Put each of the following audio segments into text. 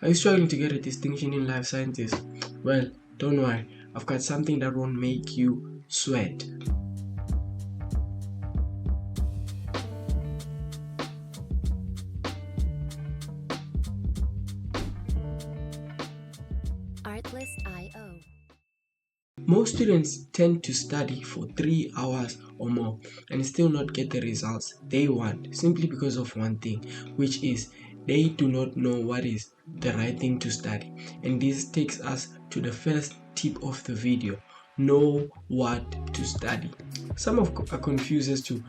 Are you struggling to get a distinction in life sciences? Well, don't worry, I've got something that won't make you sweat. Artlist.io. Most students tend to study for 3 hours or more and still not get the results they want simply because of one thing, which is they do not know what is the right thing to study. And this takes us to the first tip of the video: know what to study. Some are confused as to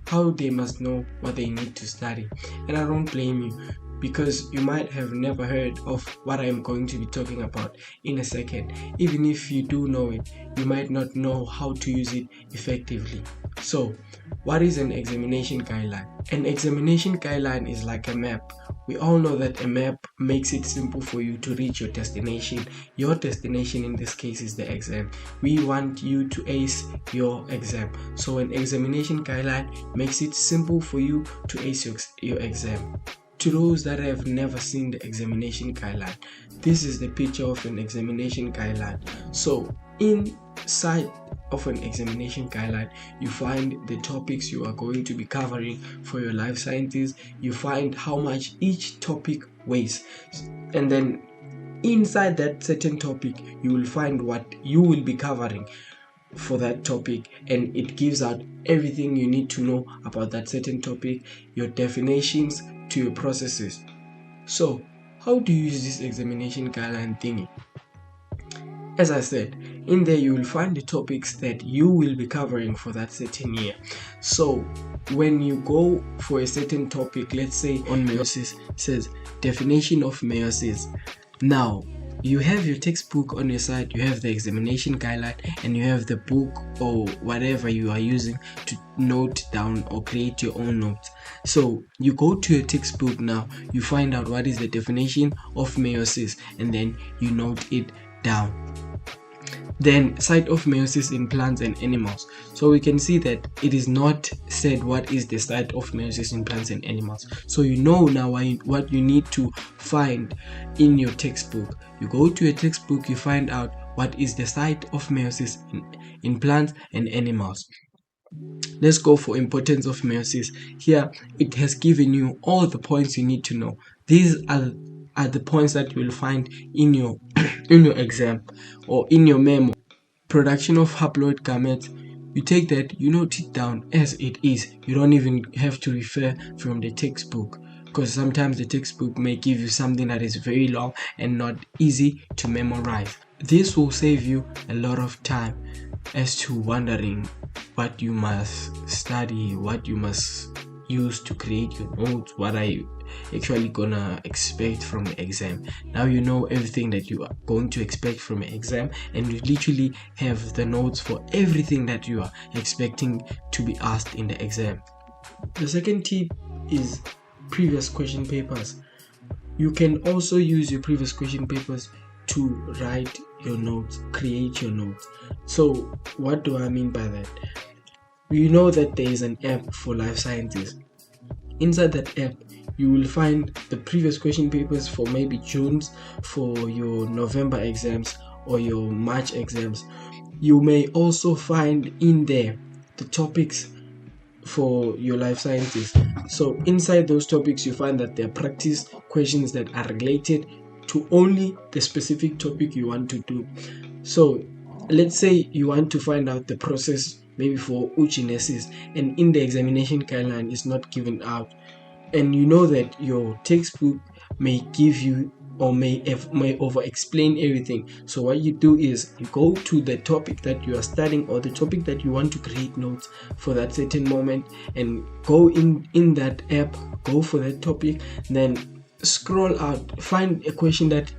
how they must know what they need to study, and I don't blame you, because you might have never heard of what I am going to be talking about in a second. Even if you do know it, you might not know how to use it effectively. So, what is an examination guideline? An examination guideline is like a map. We all know that a map makes it simple for you to reach your destination. Your destination in this case is the exam. We want you to ace your exam. So an examination guideline makes it simple for you to ace your exam. To those that have never seen the examination guideline, this is the picture of an examination guideline. So inside of an examination guideline, you find the topics you are going to be covering for your life sciences. You find how much each topic weighs, and then inside that certain topic you will find what you will be covering for that topic, and it gives out everything you need to know about that certain topic, your definitions to your processes. So how do you use this examination guideline thingy? As I said, in there you will find the topics that you will be covering for that certain year. So when you go for a certain topic, let's say on meiosis, says definition of meiosis. Now you have your textbook on your side, you have the examination guideline, and you have the book or whatever you are using to note down or create your own notes. So you go to your textbook now, you find out what is the definition of meiosis, and then you note it down. Then site of meiosis in plants and animals. So we can see that it is not said what is the site of meiosis in plants and animals. So you know now what you need to find in your textbook. You go to your textbook, you find out what is the site of meiosis in plants and animals. Let's go for importance of meiosis. Here it has given you all the points you need to know. These are the points that you will find in your in your exam or in your memo. Production of haploid gametes, you take that, you note it down as it is. You don't even have to refer from the textbook, because sometimes the textbook may give you something that is very long and not easy to memorize. This will save you a lot of time as to wondering what you must study, what you must use to create your notes, what are you actually gonna expect from the exam. Now you know everything that you are going to expect from an exam, and you literally have the notes for everything that you are expecting to be asked in the exam. The second tip is previous question papers. You can also use your previous question papers to write your notes, create your notes. So what do I mean by that? You know that there is an app for life sciences. Inside that app, you will find the previous question papers for maybe June's, for your November exams or your March exams. You may also find in there the topics for your life sciences. So inside those topics, you find that there are practice questions that are related to only the specific topic you want to do. So let's say you want to find out the process maybe for oogenesis, and in the examination guideline is not given out, and you know that your textbook may give you or may over explain everything. So what you do is you go to the topic that you are studying or the topic that you want to create notes for that certain moment, and go in that app, go for that topic, then scroll out, find a question that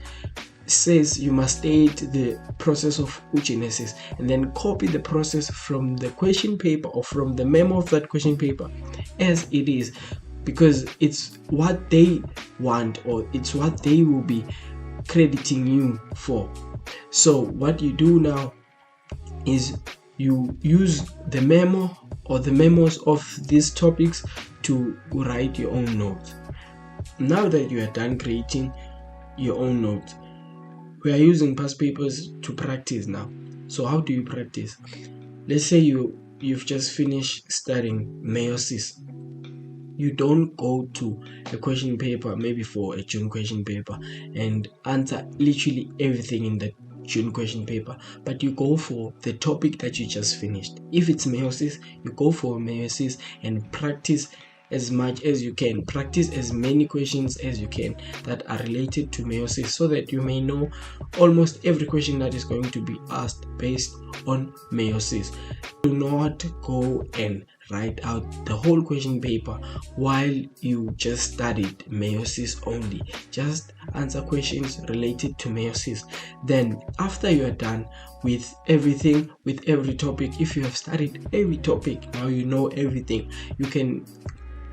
says you must state the process of oogenesis, and then copy the process from the question paper or from the memo of that question paper as it is, because it's what they want or it's what they will be crediting you for. So what you do now is you use the memo or the memos of these topics to write your own notes. Now that you are done creating your own notes. We are using past papers to practice now. So how do you practice? Let's say you've just finished studying meiosis. You don't go to a question paper, maybe for a June question paper, and answer literally everything in the June question paper, but you go for the topic that you just finished. If it's meiosis, you go for meiosis and practice as much as you can. Practice as many questions as you can that are related to meiosis, so that you may know almost every question that is going to be asked based on meiosis. Do not go and write out the whole question paper while you just studied meiosis only. Just answer questions related to meiosis. Then after you are done with everything, with every topic, if you have studied every topic, now you know everything, you can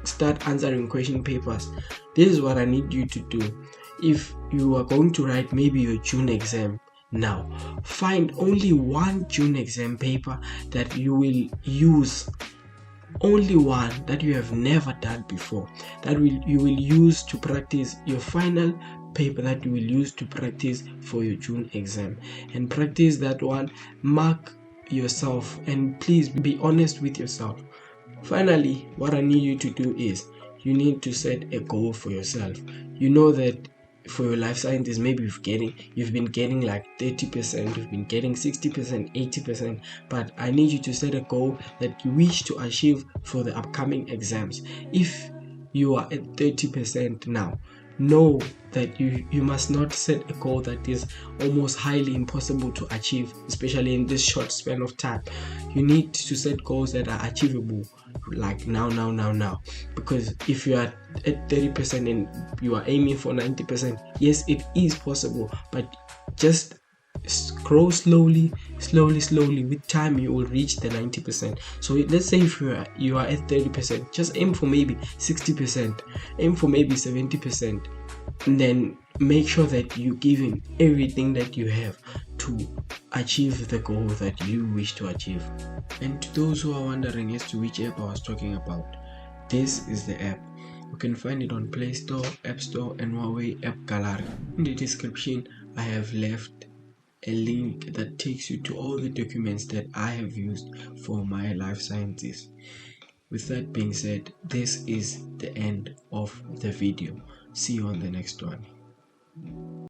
start answering question papers. This is what I need you to do. If you are going to write maybe your June exam, now find only one June exam paper that you will use, only one that you have never done before, that you will use to practice your final paper, that you will use to practice for your June exam, and practice that one. Mark yourself, and please be honest with yourself. Finally, what I need you to do is you need to set a goal for yourself. You know that for your life sciences, maybe you've been getting like 30%, you've been getting 60%, 80%, but I need you to set a goal that you wish to achieve for the upcoming exams. If you are at 30% now, know that you must not set a goal that is almost highly impossible to achieve, especially in this short span of time. You need to set goals that are achievable, like now, because if you are at 30% and you are aiming for 90%, yes, it is possible, but just grow slowly. With time you will reach the 90%. So let's say if you are at 30%, just aim for maybe 60%, aim for maybe 70%, and then make sure that you give in everything that you have to achieve the goal that you wish to achieve. And to those who are wondering as to which app I was talking about, this is the app. You can find it on Play Store, App Store, and Huawei App Gallery. In the description, I have left a link that takes you to all the documents that I have used for my life sciences. With that being said, this is the end of the video. See you on the next one.